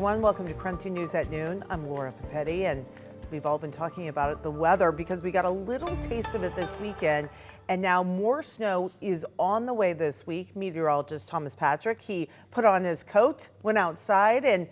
Welcome to KREM 2 News at noon. I'm Laura Papetti, and we've all been talking about it, the weather, because we got a little taste of it this weekend, and now more snow is on the way this week. Meteorologist Thomas Patrick, he put on his coat, went outside, and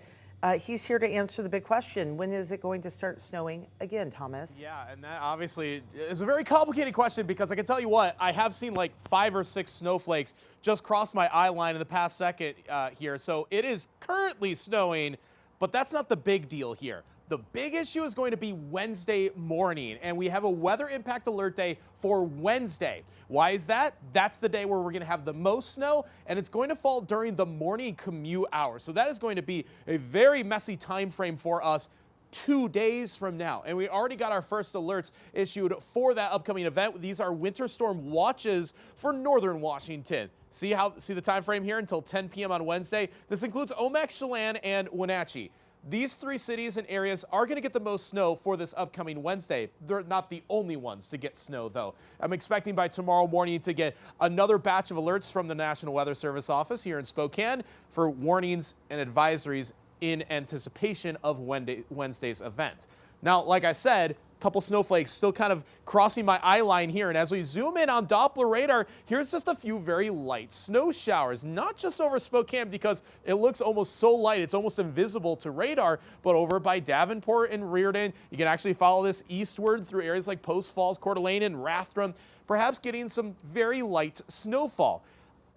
he's here to answer the big question. When is it going to start snowing again, Thomas? Yeah, and that obviously is a very complicated question, because I can tell you what, I have seen like 5 or 6 snowflakes just cross my eye line in the past second here. So it is currently snowing, but that's not the big deal here. The big issue is going to be Wednesday morning, and we have a weather impact alert day for Wednesday. Why is that? That's the day where we're going to have the most snow, and it's going to fall during the morning commute hours. So that is going to be a very messy time frame for us 2 days from now. And we already got our first alerts issued for that upcoming event. These are winter storm watches for northern Washington. See the time frame here until 10 p.m. on Wednesday. This includes Omak, Chelan, and Wenatchee. These 3 cities and areas are going to get the most snow for this upcoming Wednesday. They're not the only ones to get snow, though. I'm expecting by tomorrow morning to get another batch of alerts from the National Weather Service office here in Spokane for warnings and advisories in anticipation of Wednesday's event. Now, like I said, a couple snowflakes still kind of crossing my eye line here. And as we zoom in on Doppler radar, here's just a few very light snow showers, not just over Spokane because it looks almost so light, it's almost invisible to radar, but over by Davenport and Reardon. You can actually follow this eastward through areas like Post Falls, Coeur d'Alene, and Rathdrum, perhaps getting some very light snowfall.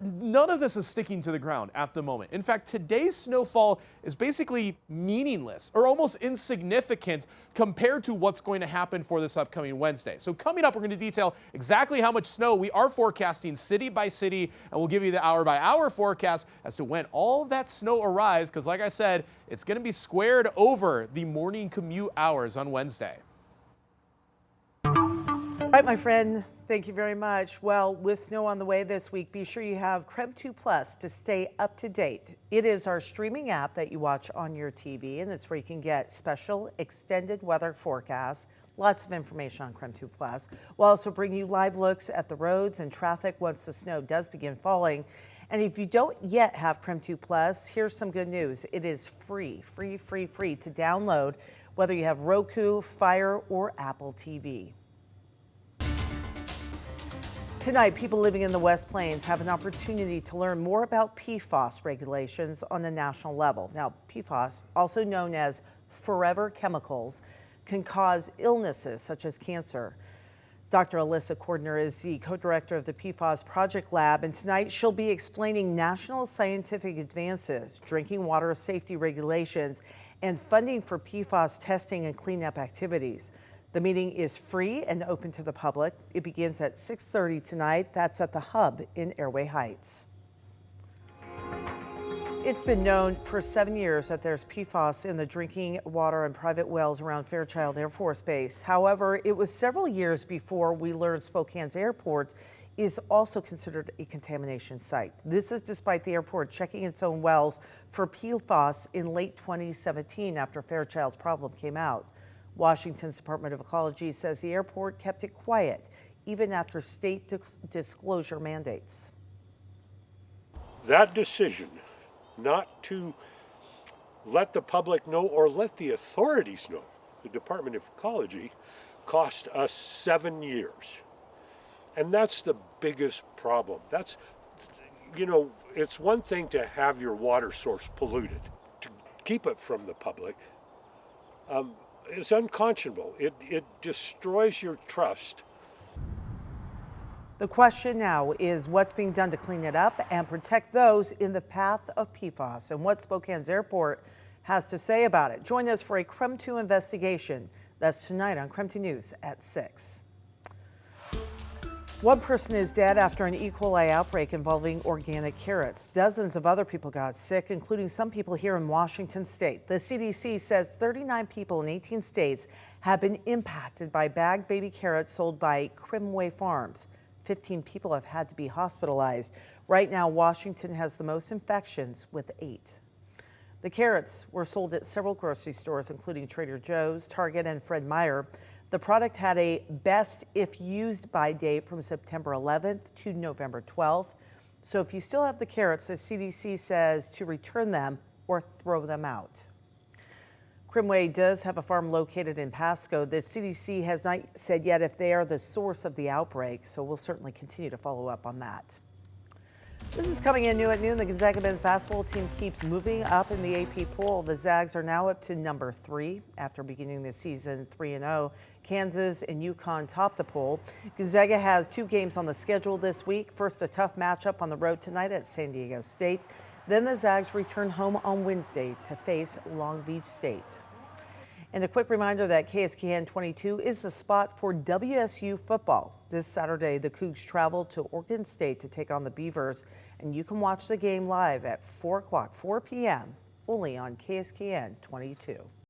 None of this is sticking to the ground at the moment. In fact, today's snowfall is basically meaningless or almost insignificant compared to what's going to happen for this upcoming Wednesday. So coming up, we're going to detail exactly how much snow we are forecasting city by city, and we'll give you the hour by hour forecast as to when all of that snow arrives, because like I said, it's going to be squared over the morning commute hours on Wednesday. All right, my friend, thank you very much. Well, with snow on the way this week, be sure you have KREM 2 Plus to stay up to date. It is our streaming app that you watch on your TV, and it's where you can get special extended weather forecasts, lots of information on KREM 2 Plus. We'll also bring you live looks at the roads and traffic once the snow does begin falling. And if you don't yet have KREM 2 Plus, here's some good news. It is free to download, whether you have Roku, Fire, or Apple TV. Tonight, people living in the West Plains have an opportunity to learn more about PFAS regulations on a national level. Now, PFAS, also known as forever chemicals, can cause illnesses such as cancer. Dr. Alyssa Cordner is the co-director of the PFAS Project Lab, and tonight she'll be explaining national scientific advances, drinking water safety regulations, and funding for PFAS testing and cleanup activities. The meeting is free and open to the public. It begins at 6:30 tonight. That's at the Hub in Airway Heights. It's been known for 7 years that there's PFAS in the drinking water and private wells around Fairchild Air Force Base. However, it was several years before we learned Spokane's airport is also considered a contamination site. This is despite the airport checking its own wells for PFAS in late 2017 after Fairchild's problem came out. Washington's Department of Ecology says the airport kept it quiet even after state disclosure mandates. That decision not to let the public know or let the authorities know, the Department of Ecology, cost us 7 years. And that's the biggest problem. That's, you know, it's one thing to have your water source polluted. To keep it from the public, it's unconscionable. It destroys your trust. The question now is what's being done to clean it up and protect those in the path of PFAS, and what Spokane's airport has to say about it. Join us for a KREM 2 investigation. That's tonight on KREM 2 News at 6. One person is dead after an E. coli outbreak involving organic carrots. Dozens of other people got sick, including some people here in Washington state. The CDC says 39 people in 18 states have been impacted by bagged baby carrots sold by KREM Farms. 15 people have had to be hospitalized. Right now, Washington has the most infections with 8. The carrots were sold at several grocery stores, including Trader Joe's, Target, and Fred Meyer. The product had a best if used by date from September 11th to November 12th. So if you still have the carrots, the CDC says to return them or throw them out. KREM does have a farm located in Pasco. The CDC has not said yet if they are the source of the outbreak, so we'll certainly continue to follow up on that. This is coming in new at noon. The Gonzaga men's basketball team keeps moving up in the AP poll. The Zags are now up to number 3 after beginning the season 3-0. Kansas and UConn top the poll. Gonzaga has 2 games on the schedule this week. First, a tough matchup on the road tonight at San Diego State. Then the Zags return home on Wednesday to face Long Beach State. And a quick reminder that KSKN 22 is the spot for WSU football. This Saturday, the Cougs travel to Oregon State to take on the Beavers, and you can watch the game live at 4 p.m. only on KSKN 22.